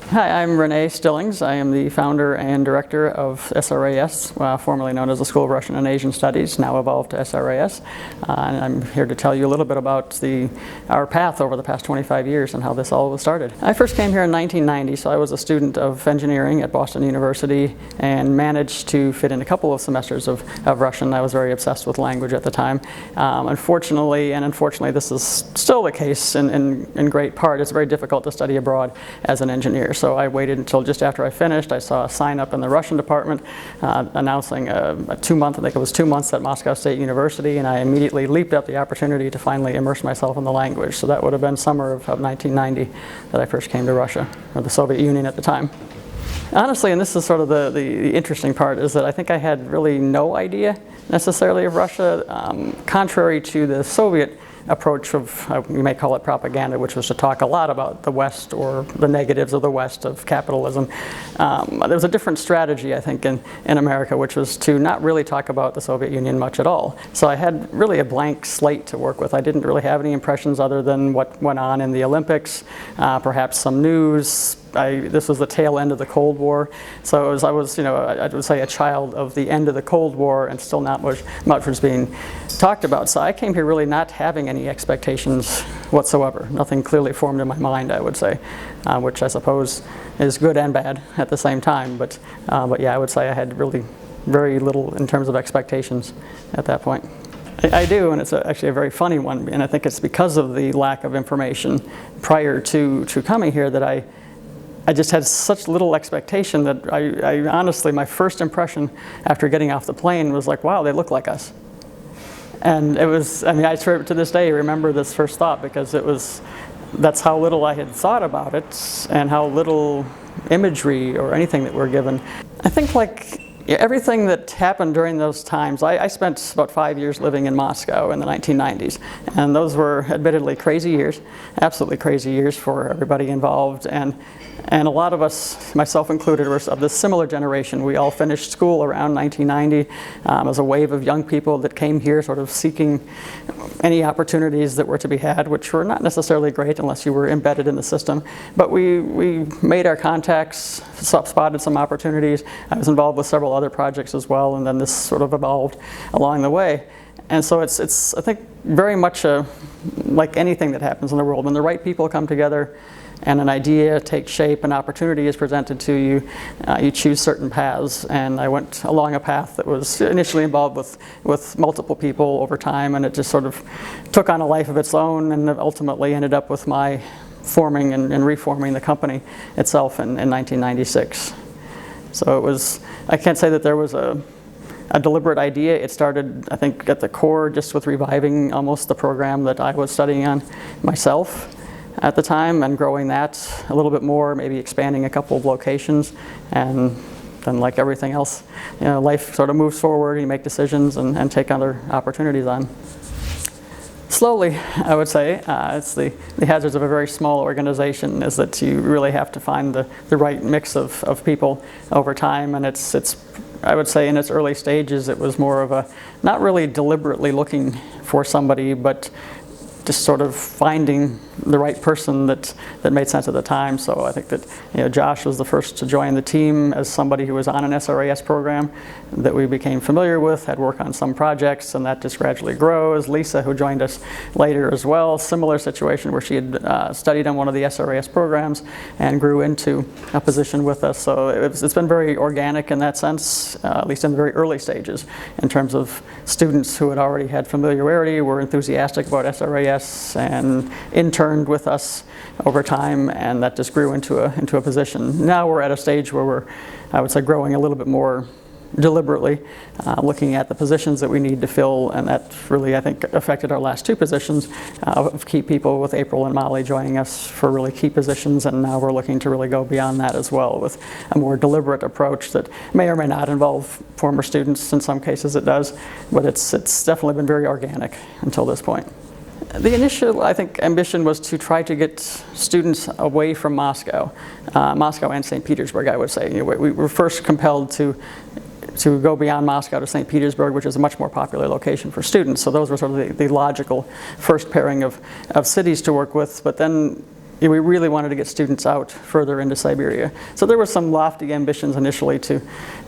Hi, I'm Renee Stillings. I am the founder and director of SRAS, formerly known as the School of Russian and Asian Studies, now evolved to SRAS. And I'm here to tell you a little bit about our path over the past 25 years and how this all was started. I first came here in 1990, so I was a student of engineering at Boston University and managed to fit in a couple of semesters of Russian. I was very obsessed with language at the time. Unfortunately, this is still the case in great part, it's very difficult to study abroad as an engineer. So I waited until just after I finished. I saw a sign up in the Russian department announcing a 2 month, I think it was 2 months at Moscow State University, and I immediately leaped up the opportunity to finally immerse myself in the language. So that would have been summer of 1990 that I first came to Russia, or the Soviet Union at the time. Honestly, and this is sort of the interesting part, is that I think I had really no idea necessarily of Russia, contrary to the Soviet approach of, you may call it propaganda, which was to talk a lot about the West or the negatives of the West, of capitalism. There was a different strategy, I think, in America, which was to not really talk about the Soviet Union much at all. So I had really a blank slate to work with. I didn't really have any impressions other than what went on in the Olympics, perhaps some news. This was the tail end of the Cold War, so I was, I would say a child of the end of the Cold War, and still not much was being talked about. So I came here really not having any expectations whatsoever. Nothing clearly formed in my mind, I would say, which I suppose is good and bad at the same time. But yeah, I would say I had really very little in terms of expectations at that point. I do, and it's actually a very funny one, and I think it's because of the lack of information prior to coming here that I just had such little expectation that I honestly, my first impression after getting off the plane was like, wow, they look like us. And it was, I swear to this day, I remember this first thought, because that's how little I had thought about it and how little imagery or anything that we're given. I think everything that happened during those times, I spent about 5 years living in Moscow in the 1990s, and those were admittedly crazy years, absolutely crazy years for everybody involved, and a lot of us, myself included, were of this similar generation. We all finished school around 1990 as a wave of young people that came here sort of seeking any opportunities that were to be had, which were not necessarily great unless you were embedded in the system. But we made our contacts, spotted some opportunities. I was involved with several other projects as well, and then this sort of evolved along the way. And so it's I think, very much like anything that happens in the world. When the right people come together and an idea takes shape, an opportunity is presented to you, you choose certain paths. And I went along a path that was initially involved with multiple people over time, and it just sort of took on a life of its own, and ultimately ended up with my forming and reforming the company itself in 1996. So it was, I can't say that there was a deliberate idea. It started, I think, at the core just with reviving almost the program that I was studying on myself at the time, and growing that a little bit more, maybe expanding a couple of locations, and then, like everything else, life sort of moves forward, you make decisions and take other opportunities on. Slowly, I would say. It's the hazards of a very small organization, is that you really have to find the right mix of people over time, and it's I would say in its early stages it was more of a, not really deliberately looking for somebody, but just sort of finding the right person that made sense at the time. So I think that Josh was the first to join the team as somebody who was on an SRAS program that we became familiar with, had worked on some projects, and that just gradually grows. Lisa, who joined us later as well, similar situation where she had studied on one of the SRAS programs and grew into a position with us. So it's been very organic in that sense, at least in the very early stages, in terms of students who had already had familiarity, were enthusiastic about SRAS, and interned with us over time, and that just grew into a position. Now we're at a stage where we're, I would say, growing a little bit more deliberately, looking at the positions that we need to fill, and that really, I think, affected our last two positions of key people, with April and Molly joining us for really key positions, and now we're looking to really go beyond that as well with a more deliberate approach that may or may not involve former students. In some cases it does, but it's definitely been very organic until this point. The initial, I think, ambition was to try to get students away from Moscow and St. Petersburg, I would say. We were first compelled to to go beyond Moscow to St. Petersburg, which is a much more popular location for students. So those were sort of the logical first pairing of cities to work with. But then we really wanted to get students out further into Siberia. So there were some lofty ambitions initially to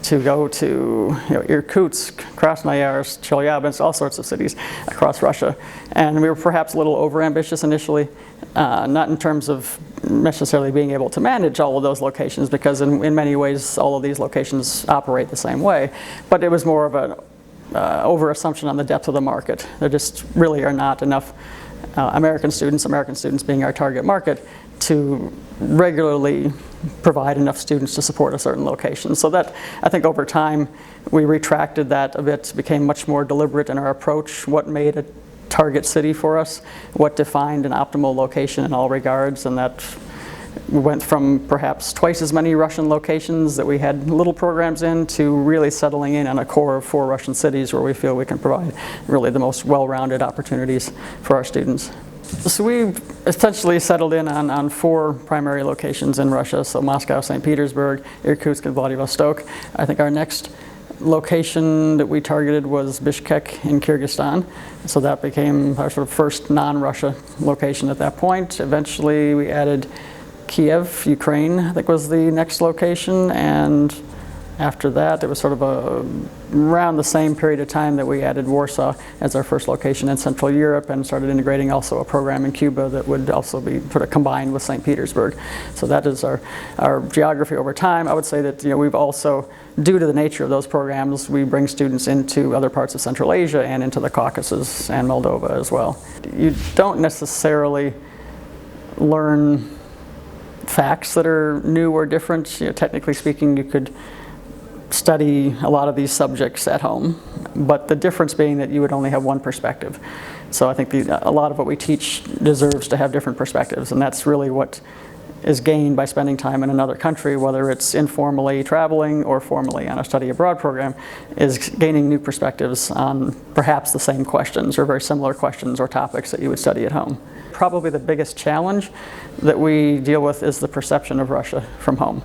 go to Irkutsk, Krasnoyarsk, Chelyabinsk, all sorts of cities across Russia. And we were perhaps a little overambitious initially, not in terms of necessarily being able to manage all of those locations, because in many ways all of these locations operate the same way, but it was more of an over-assumption on the depth of the market. There just really are not enough American students being our target market, to regularly provide enough students to support a certain location. So that, I think over time, we retracted that a bit, became much more deliberate in our approach, what made a target city for us, what defined an optimal location in all regards, and that we went from perhaps twice as many Russian locations that we had little programs in, to really settling in on a core of 4 Russian cities where we feel we can provide really the most well-rounded opportunities for our students. So we essentially settled in on 4 primary locations in Russia, so Moscow, St. Petersburg, Irkutsk, and Vladivostok. I think our next location that we targeted was Bishkek in Kyrgyzstan. So that became our sort of first non-Russia location at that point. Eventually we added Kiev, Ukraine, I think was the next location, and after that it was sort of around the same period of time that we added Warsaw as our first location in Central Europe, and started integrating also a program in Cuba that would also be sort of combined with St. Petersburg. So that is our geography over time. I would say that we've also, due to the nature of those programs, we bring students into other parts of Central Asia and into the Caucasus and Moldova as well. You don't necessarily learn facts that are new or different. Technically speaking, you could study a lot of these subjects at home, but the difference being that you would only have one perspective. So I think a lot of what we teach deserves to have different perspectives, and that's really what is gained by spending time in another country, whether it's informally traveling or formally on a study abroad program, is gaining new perspectives on perhaps the same questions or very similar questions or topics that you would study at home. Probably the biggest challenge that we deal with is the perception of Russia from home.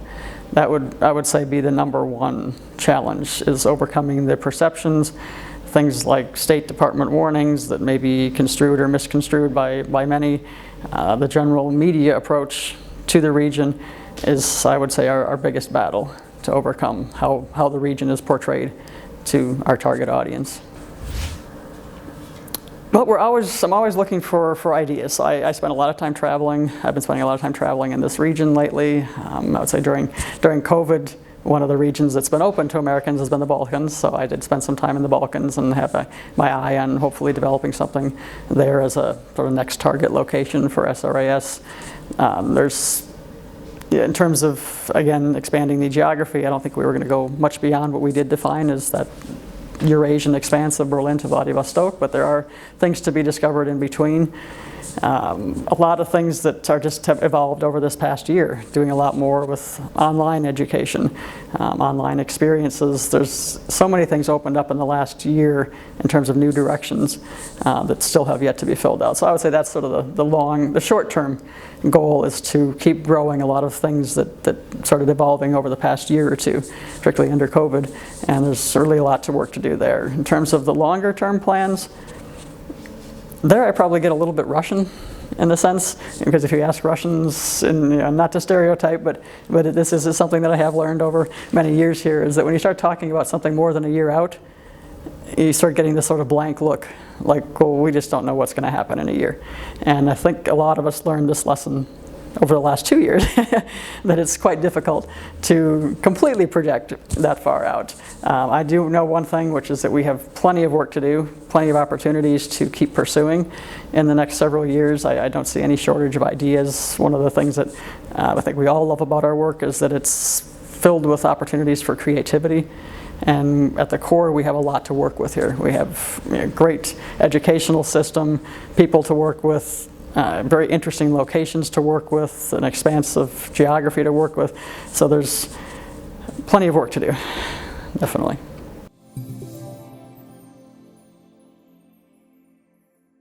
That would, I would say, be the #1 challenge, is overcoming the perceptions, things like State Department warnings that may be construed or misconstrued by many. The general media approach to the region is, I would say, our biggest battle to overcome, how the region is portrayed to our target audience. But I'm always looking for ideas. I spend a lot of time traveling. I've been spending a lot of time traveling in this region lately. I would say during COVID, one of the regions that's been open to Americans has been the Balkans. So I did spend some time in the Balkans and have my eye on hopefully developing something there as a sort of next target location for SRAS. In terms of, again, expanding the geography, I don't think we were going to go much beyond what we did define as that Eurasian expanse of Berlin to Vladivostok, but there are things to be discovered in between. A lot of things that are just have evolved over this past year, doing a lot more with online education, online experiences. There's so many things opened up in the last year in terms of new directions that still have yet to be filled out. So I would say that's sort of the short-term goal, is to keep growing a lot of things that started evolving over the past year or two, particularly under COVID, and there's certainly a lot to work to do there. In terms of the longer-term plans, there I probably get a little bit Russian in the sense, because if you ask Russians, and not to stereotype, but this is something that I have learned over many years here, is that when you start talking about something more than a year out, you start getting this sort of blank look, like, well, we just don't know what's going to happen in a year. And I think a lot of us learned this lesson over the last 2 years, that it's quite difficult to completely project that far out. I do know one thing, which is that we have plenty of work to do, plenty of opportunities to keep pursuing in the next several years. I don't see any shortage of ideas. One of the things that I think we all love about our work is that it's filled with opportunities for creativity. And at the core, we have a lot to work with here. We have a great educational system, people to work with, very interesting locations to work with, an expanse of geography to work with. So there's plenty of work to do, definitely.